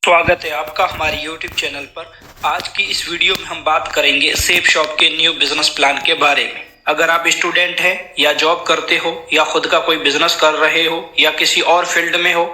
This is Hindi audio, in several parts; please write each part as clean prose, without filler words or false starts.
स्वागत है आपका हमारे YouTube चैनल पर। आज की इस वीडियो में हम बात करेंगे सेफ शॉप के न्यू बिजनेस प्लान के बारे में। अगर आप स्टूडेंट हैं या जॉब करते हो या खुद का कोई बिजनेस कर रहे हो या किसी और फील्ड में हो,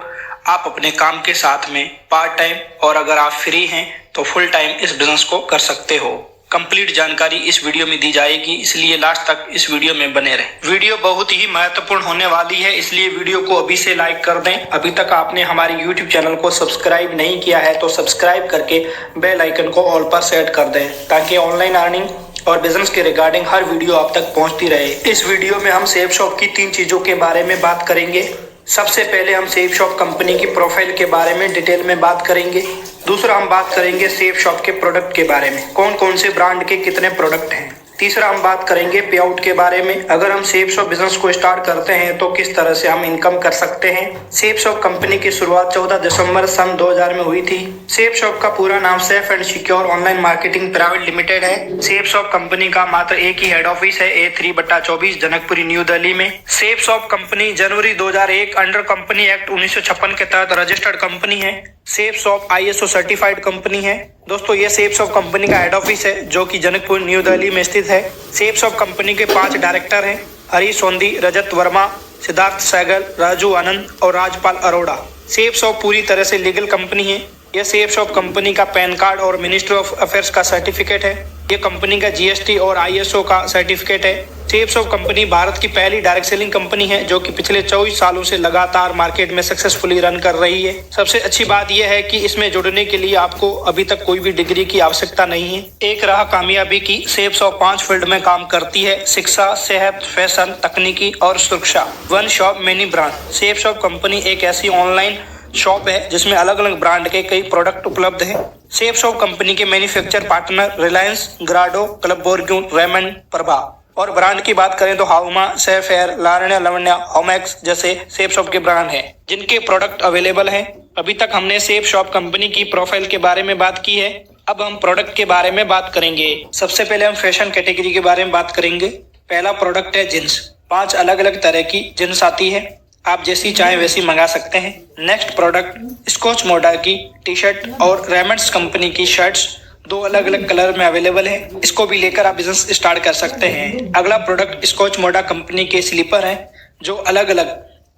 आप अपने काम के साथ में पार्ट टाइम और अगर आप फ्री हैं तो फुल टाइम इस बिजनेस को कर सकते हो। कंप्लीट जानकारी इस वीडियो में दी जाएगी, इसलिए लास्ट तक इस वीडियो में बने रहें। वीडियो बहुत ही महत्वपूर्ण होने वाली है, इसलिए वीडियो को अभी से लाइक कर दें। अभी तक आपने हमारे YouTube चैनल को सब्सक्राइब नहीं किया है तो सब्सक्राइब करके बेल आइकन को ऑल पर सेट कर दें, ताकि ऑनलाइन अर्निंग और बिजनेस के रिगार्डिंग हर वीडियो आप तक पहुंचती रहे। इस वीडियो में हम सेफ शॉप की 3 चीजों के बारे में बात करेंगे। सबसे पहले हम सेफ शॉप कंपनी की प्रोफाइल के बारे में डिटेल में बात करेंगे। दूसरा हम बात करेंगे सेफ शॉप के प्रोडक्ट के बारे में, कौन कौन से ब्रांड के कितने प्रोडक्ट हैं। तीसरा हम बात करेंगे पे आउट के बारे में, अगर हम सेफ शॉप बिजनेस को स्टार्ट करते हैं तो किस तरह से हम इनकम कर सकते हैं। सेफ शॉप कंपनी की शुरुआत 14 दिसंबर सन 2000 में हुई थी। सेफ शॉप का पूरा नाम safe and secure online marketing private limited है। सेफ शॉप कंपनी का मात्र एक ही हेड ऑफिस है, A3/24 जनकपुरी न्यू दिल्ली में। सेफ शॉप कंपनी जनवरी 2001 अंडर कंपनी एक्ट 1956 के तहत रजिस्टर्ड कंपनी है। Safe shop ISO certified company है। दोस्तों, ये सेफ शॉप कंपनी का हेड ऑफिस है जो कि जनकपुर न्यू दिल्ली में स्थित है। सेफ शॉप कंपनी के 5 डायरेक्टर हैं, हरीश सोंधी, रजत वर्मा, सिद्धार्थ सहगल, राजू आनंद और राजपाल अरोड़ा। सेफ शॉप पूरी तरह से लीगल कंपनी है। यह सेफ शॉप कंपनी का पैन कार्ड और मिनिस्ट्री ऑफ अफेयर्स का सर्टिफिकेट है। यह कंपनी का GST और ISO का सर्टिफिकेट है। सेफ शॉप कंपनी भारत की पहली डायरेक्ट सेलिंग कंपनी है जो कि पिछले 24 सालों से लगातार मार्केट में सक्सेसफुली रन कर रही है। सबसे अच्छी बात यह है कि इसमें जुड़ने के लिए आपको अभी तक कोई भी डिग्री की आवश्यकता नहीं है। एक राह कामयाबी की, सेफ शॉप 5 फील्ड में काम करती है: शिक्षा, सेहत, फैशन, तकनीकी और सुरक्षा। One shop many brand. Safe Shop company एक ऐसी ऑनलाइन शॉप है जिसमें अलग अलग ब्रांड के कई प्रोडक्ट उपलब्ध हैं। सेफ शॉप कंपनी के manufacture partner Reliance, Grado, club बोर्ग्यून, रेमंड, प्रभा। और ब्रांड की बात करें तो हाउमा, सेफ एयर, लारण्या, लवण्या, होमैक्स जैसे सेफ शॉप के ब्रांड हैं जिनके प्रोडक्ट अवेलेबल हैं। अभी तक हमने सेफ शॉप कंपनी की प्रोफाइल के बारे में बात की है, अब हम प्रोडक्ट के बारे में बात करेंगे। सबसे पहले हम फैशन कैटेगरी के बारे में बात करेंगे। पहला प्रोडक्ट है जींस। 5 अलग अलग तरह की जींस आती है, आप जैसी चाहे वैसी मंगा सकते हैं। नेक्स्ट प्रोडक्ट स्कॉच मोडा की टी शर्ट और रेमंड्स कंपनी की शर्ट्स 2 अलग अलग कलर में अवेलेबल है, इसको भी लेकर आप बिजनेस स्टार्ट कर सकते हैं। अगला प्रोडक्ट स्कॉच मोडा कंपनी के स्लीपर हैं जो अलग अलग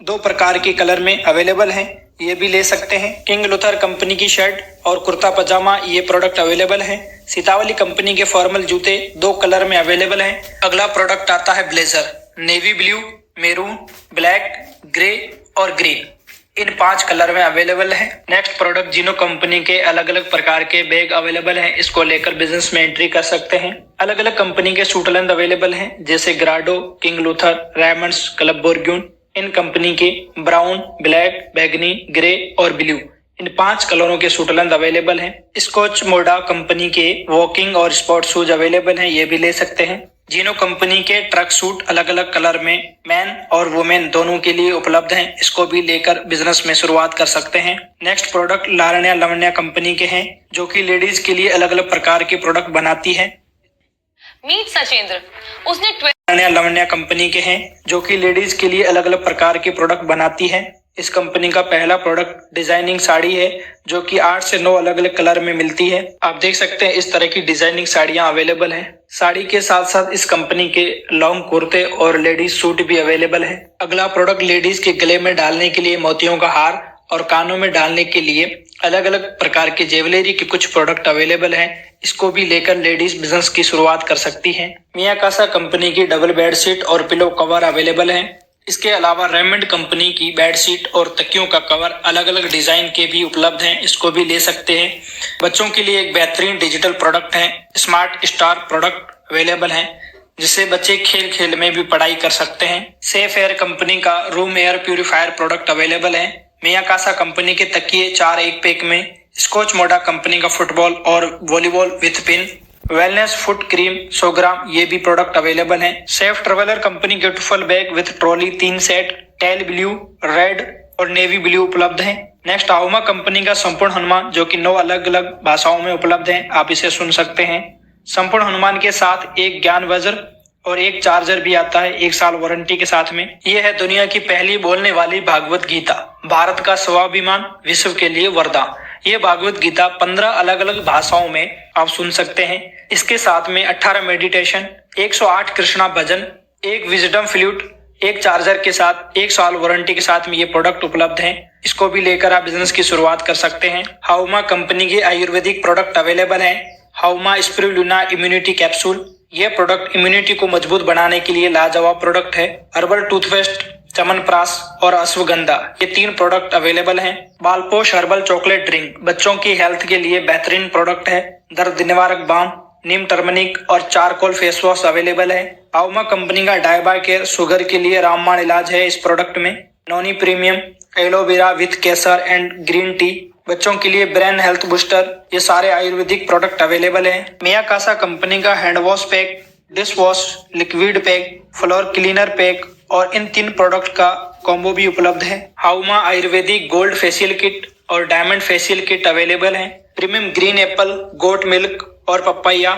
2 प्रकार के कलर में अवेलेबल हैं, ये भी ले सकते हैं। किंग लूथर कंपनी की शर्ट और कुर्ता पजामा, ये प्रोडक्ट अवेलेबल है। सीतावली कंपनी के फॉर्मल जूते 2 कलर में अवेलेबल हैं। अगला प्रोडक्ट आता है blazer, navy blue, maroon, black, grey और ग्रीन, इन 5 कलर में अवेलेबल है। नेक्स्ट प्रोडक्ट जिनो कंपनी के अलग अलग प्रकार के बैग अवेलेबल हैं, इसको लेकर बिजनेस में एंट्री कर सकते हैं। अलग अलग कंपनी के सूट लेंथ अवेलेबल हैं, जैसे Grado, King Luther, Raymonds, Club Burgoyne. इन कंपनी के ब्राउन, ब्लैक, बैगनी, ग्रे और ब्लू, इन 5 कलरों के सूट लेंथ अवेलेबल हैं। स्कॉच मोडा कंपनी के वॉकिंग और स्पोर्ट शूज अवेलेबल हैं, ये भी ले सकते हैं। जिनो कंपनी के ट्रक सूट अलग अलग कलर में मैन और वुमेन दोनों के लिए उपलब्ध हैं, इसको भी लेकर बिजनेस में शुरुआत कर सकते हैं। नेक्स्ट प्रोडक्ट लारण्या लवण्या कंपनी के हैं जो कि लेडीज के लिए अलग अलग प्रकार के प्रोडक्ट बनाती है। मीट सचेंद्र, उसने लारण्या लवण्या कंपनी के हैं जो कि लेडीज के लिए अलग अलग प्रकार के प्रोडक्ट बनाती है। इस कंपनी का पहला प्रोडक्ट डिजाइनिंग साड़ी है जो कि 8 से 9 अलग अलग कलर में मिलती है। आप देख सकते हैं इस तरह की डिजाइनिंग साड़ियां अवेलेबल हैं। साड़ी के साथ साथ इस कंपनी के लॉन्ग कुर्ते और लेडीज सूट भी अवेलेबल है। अगला प्रोडक्ट लेडीज के गले में डालने के लिए मोतियों का हार और कानों में डालने के लिए अलग अलग प्रकार के ज्वेलरी के कुछ प्रोडक्ट अवेलेबल हैं, इसको भी लेकर लेडीज बिजनेस की शुरुआत कर सकती हैं। मियाकासा कंपनी की डबल बेडशीट और पिलो कवर अवेलेबल हैं। इसके अलावा रेमंड कंपनी की बेडशीट और तकियों का कवर अलग अलग डिजाइन के भी उपलब्ध हैं, इसको भी ले सकते हैं। बच्चों के लिए एक बेहतरीन डिजिटल प्रोडक्ट है, स्मार्ट स्टार प्रोडक्ट अवेलेबल है, जिससे बच्चे खेल खेल में भी पढ़ाई कर सकते हैं। सेफ एयर कंपनी का room air purifier product available है। मियाकासा कंपनी के तकिए 4 एक पैक में। स्कॉच मोडा कंपनी का फुटबॉल और volleyball with pin. Wellness foot cream 100 gram, ये भी प्रोडक्ट अवेलेबल है। सेफ ट्रेवलर कंपनी के duffel bag with trolley 3 set, teal blue, red और नेवी ब्लू उपलब्ध हैं। नेक्स्ट हाउमा कंपनी का संपूर्ण हनुमान जो कि 9 अलग अलग भाषाओं में उपलब्ध है, आप इसे सुन सकते हैं। संपूर्ण हनुमान के साथ एक ज्ञान वज्र और एक चार्जर भी आता है 1 साल वारंटी के साथ में। यह है दुनिया की पहली बोलने वाली भागवत गीता, भारत का स्वाभिमान, विश्व के लिए वरदान। ये भागवत गीता 15 अलग अलग भाषाओं में आप सुन सकते हैं। इसके साथ में 18 मेडिटेशन, 108 कृष्णा भजन, एक विजडम फ्लूट, एक चार्जर के साथ 1 साल वारंटी के साथ में ये प्रोडक्ट उपलब्ध हैं। इसको भी लेकर आप बिजनेस की शुरुआत कर सकते हैं। हाउमा कंपनी के आयुर्वेदिक प्रोडक्ट अवेलेबल हैं। हाउमा स्पिरुलिना इम्यूनिटी कैप्सूल, ये प्रोडक्ट इम्यूनिटी को मजबूत बनाने के लिए लाजवाब प्रोडक्ट है। हर्बल टूथपेस्ट, च्यवनप्राश और अश्वगंधा, ये 3 प्रोडक्ट अवेलेबल हैं। बालपोश हर्बल चॉकलेट ड्रिंक बच्चों की हेल्थ के लिए बेहतरीन प्रोडक्ट है। दर्द निवारक बाम, नीम टर्मरिक और चारकोल फेस वॉश अवेलेबल है। हाउमा कंपनी का डायबा केयर शुगर के लिए रामबाण इलाज है। इस प्रोडक्ट में Noni premium aloe vera with Kesar and green tea, बच्चों के लिए ब्रेन हेल्थ बूस्टर, ये सारे आयुर्वेदिक प्रोडक्ट अवेलेबल हैं। मियाकासा कंपनी का hand wash pack, dish wash liquid pack, floor cleaner pack और इन 3 प्रोडक्ट का कॉम्बो भी उपलब्ध है। हाउमा आयुर्वेदिक गोल्ड फेशियल किट और डायमंड फेशियल किट अवेलेबल है। Premium green apple, goat milk और पपाया,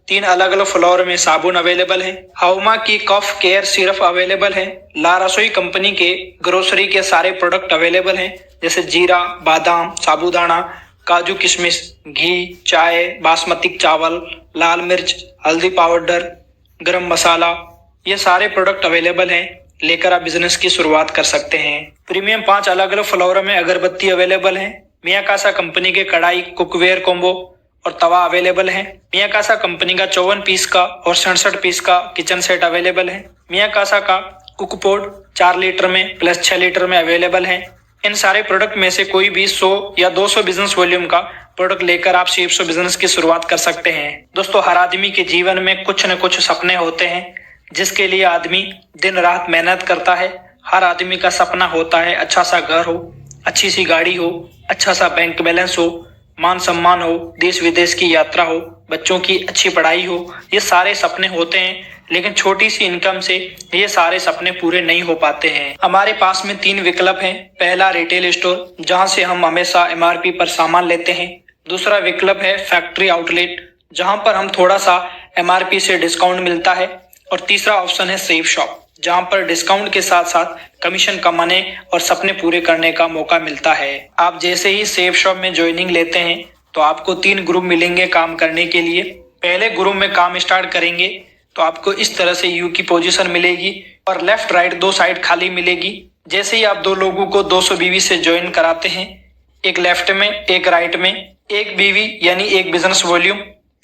3 अलग अलग फ्लोर में साबुन अवेलेबल है। हाउमा की कफ केयर सिरप अवेलेबल है। ला रसोई कंपनी के ग्रोसरी के सारे प्रोडक्ट अवेलेबल हैं, जैसे जीरा, बादाम, साबूदाना, काजू किशमिश, घी, चाय, बासमती चावल, लाल मिर्च, हल्दी पाउडर, गरम मसाला, ये सारे प्रोडक्ट अवेलेबल हैं। लेकर आप बिजनेस की शुरुआत कर सकते हैं। प्रीमियम 5 अलग अलग फ्लोर में अगरबत्ती अवेलेबल है। मियाकासा कंपनी के कढ़ाई, कुकवेयर कॉम्बो और तवा अवेलेबल है। मियाकासा कंपनी का 54 पीस का और 67 पीस का किचन सेट अवेलेबल है। मियाकासा का कुकपोड 4 लीटर में प्लस 6 लीटर में अवेलेबल है। इन सारे प्रोडक्ट में से कोई भी 100 या 200 बिजनेस वॉल्यूम का प्रोडक्ट लेकर आप शेप बिजनेस की शुरुआत कर सकते हैं। दोस्तों, हर आदमी के जीवन में कुछ न कुछ सपने होते हैं, जिसके लिए आदमी दिन रात मेहनत करता है। हर आदमी का सपना होता है अच्छा सा घर हो, अच्छी सी गाड़ी हो, अच्छा सा बैंक बैलेंस हो, मान सम्मान हो, देश विदेश की यात्रा हो, बच्चों की अच्छी पढ़ाई हो। ये सारे सपने होते हैं, लेकिन छोटी सी इनकम से ये सारे सपने पूरे नहीं हो पाते हैं। हमारे पास में 3 विकल्प हैं। पहला, रिटेल स्टोर, जहां से हम हमेशा MRP पर सामान लेते हैं। दूसरा विकल्प है फैक्ट्री आउटलेट, जहां पर हम थोड़ा सा MRP से डिस्काउंट मिलता है। और तीसरा ऑप्शन है सेफ शॉप, जहां पर डिस्काउंट के साथ साथ कमीशन कमाने और सपने पूरे करने का मौका मिलता है। आप जैसे ही सेफ शॉप में ज्वाइनिंग लेते हैं तो आपको 3 ग्रुप मिलेंगे काम करने के लिए। पहले ग्रुप में काम स्टार्ट करेंगे तो आपको इस तरह से यू की पोजीशन मिलेगी और लेफ्ट राइट 2 साइड खाली मिलेगी। जैसे ही आप 2 लोगों को 200 बीवी से ज्वाइन कराते हैं, एक लेफ्ट में एक राइट में, एक बीवी यानी एक बिजनेस वॉल्यूम,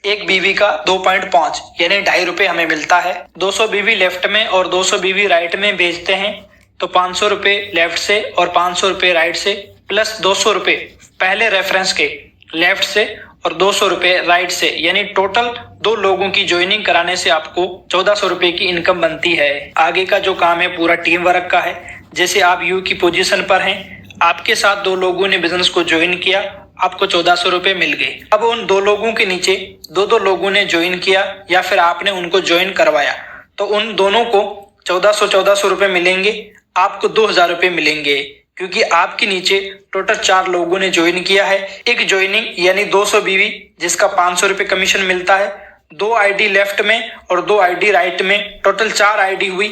एक बीवी का 2.5 यानी 2.5 रुपए हमें मिलता है। 200 बीवी लेफ्ट में और 200 बीवी राइट में बेचते हैं तो 500 रुपए लेफ्ट से और 500 रुपए राइट से, प्लस 200 रुपए पहले रेफरेंस के लेफ्ट से और 200 रुपए राइट से, यानी टोटल 2 लोगों की ज्वाइनिंग कराने से आपको 1400 रुपए की इनकम बनती है। आगे का जो काम है पूरा टीम वर्क का है। जैसे आप यू की पोजीशन पर हैं, आपके साथ 2 लोगों ने बिजनेस को ज्वाइन किया, आपको 1400 रुपए मिल गए। अब उन 2 लोगों के नीचे 2 लोगों ने ज्वाइन किया या फिर आपने उनको ज्वाइन करवाया, तो उन दोनों को 1400 रुपए मिलेंगे, आपको 2000 रुपए मिलेंगे, क्योंकि आपके नीचे टोटल 4 लोगों ने ज्वाइन किया है। एक ज्वाइनिंग यानी 200 बीवी जिसका 500 रुपए कमीशन मिलता है। 2 आईडी लेफ्ट में और 2 आईडी राइट में, टोटल 4 आईडी हुई।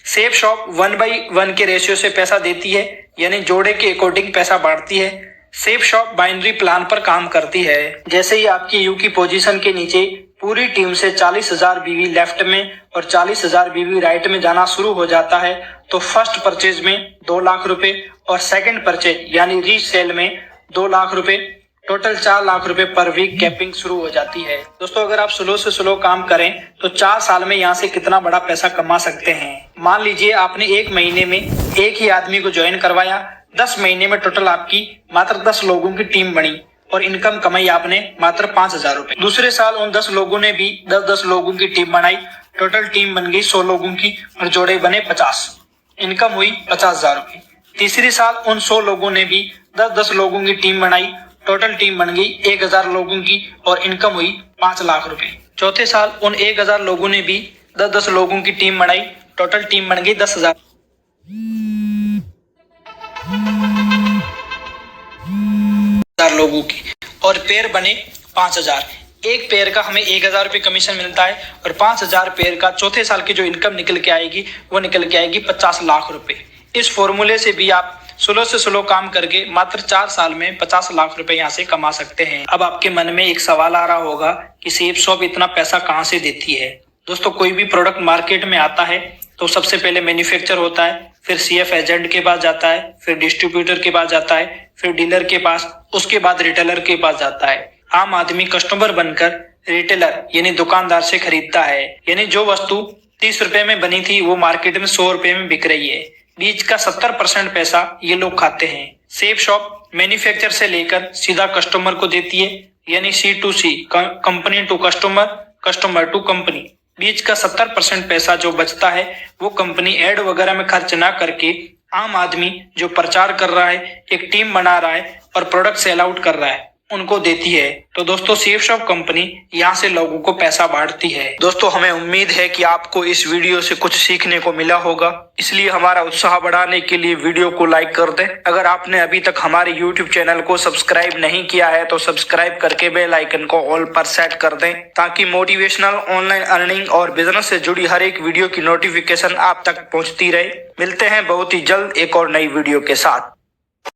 सेफ शॉप 1/1 के रेशियो से पैसा देती है, यानी जोड़े के अकॉर्डिंग पैसा बांटती है। सेफ शॉप बाइनरी प्लान पर काम करती है। जैसे ही आपकी यू की पोजीशन के नीचे पूरी टीम से 40,000 बीवी लेफ्ट में और 40,000 बीवी राइट में जाना शुरू हो जाता है, तो फर्स्ट परचेज में 2 लाख रुपए और सेकंड परचेज यानी रीसेल में 2 लाख रुपए, टोटल 4 लाख रुपए पर वीक कैपिंग शुरू हो जाती है। दोस्तों, अगर आप स्लो से स्लो काम करें तो 4 साल में यहाँ से कितना बड़ा पैसा कमा सकते हैं। मान लीजिए आपने 1 महीने में एक ही आदमी को ज्वाइन करवाया, 10 महीने में टोटल आपकी मात्र 10 लोगों की टीम बनी और इनकम कमाई आपने मात्र 5000 रुपए। दूसरे साल उन 10 लोगों ने भी 10 लोगों की टीम बनाई, टोटल टीम बन गई 100 लोगों की और जोड़े बने 50, इनकम हुई 50,000 रुपए। तीसरी साल उन 100 लोगों ने भी 10 लोगों की टीम बनाई, टोटल टीम बन गई 1000 लोगों की और इनकम हुई 5 लाख रुपए। चौथे साल उन 1000 लोगों ने भी 10 लोगों की टीम बनाई, टोटल टीम बन गई 10,000 लोगों की और पेयर बने 5000। एक पेयर का हमें 1000 रुपए कमीशन मिलता है और 5000 पेयर का चौथे साल की जो इनकम निकल के आएगी वो निकल के आएगी 50 लाख रुपए। इस फॉर्मूले से भी आप स्लो से स्लो काम करके मात्र 4 साल में 50 लाख रुपए यहाँ से कमा सकते हैं। अब आपके मन में एक सवाल आ रहा होगा कि सेफ शॉप इतना पैसा कहाँ से देती है। दोस्तों, कोई भी प्रोडक्ट मार्केट में आता है तो सबसे पहले मैन्युफैक्चर होता है, फिर सीएफ एजेंट के पास जाता है, फिर डिस्ट्रीब्यूटर के पास जाता है, फिर डीलर के पास, उसके बाद रिटेलर के पास जाता है। आम आदमी कस्टमर बनकर रिटेलर यानी दुकानदार से खरीदता है। यानी जो वस्तु 30 रुपए में बनी थी वो मार्केट में 100 रुपए में बिक रही है। बीच का 70% पैसा ये लोग खाते हैं। सेफ शॉप मैन्युफैक्चर से लेकर सीधा कस्टमर को देती है, यानी C2C, company to customer, customer to company. बीच का 70% पैसा जो बचता है वो कंपनी एड वगैरह में खर्च ना करके आम आदमी जो प्रचार कर रहा है, एक टीम बना रहा है और प्रोडक्ट सेल आउट कर रहा है, उनको देती है। तो दोस्तों, सेफ शॉप कंपनी यहाँ से लोगों को पैसा बांटती है। दोस्तों, हमें उम्मीद है कि आपको इस वीडियो से कुछ सीखने को मिला होगा, इसलिए हमारा उत्साह बढ़ाने के लिए वीडियो को लाइक कर दें। अगर आपने अभी तक हमारे YouTube चैनल को सब्सक्राइब नहीं किया है तो सब्सक्राइब करके बेल आइकन को ऑल पर सेट कर दें, ताकि मोटिवेशनल, ऑनलाइन अर्निंग और बिजनेस से जुड़ी हर एक वीडियो की नोटिफिकेशन आप तक पहुँचती रहे। मिलते हैं बहुत ही जल्द एक और नई वीडियो के साथ।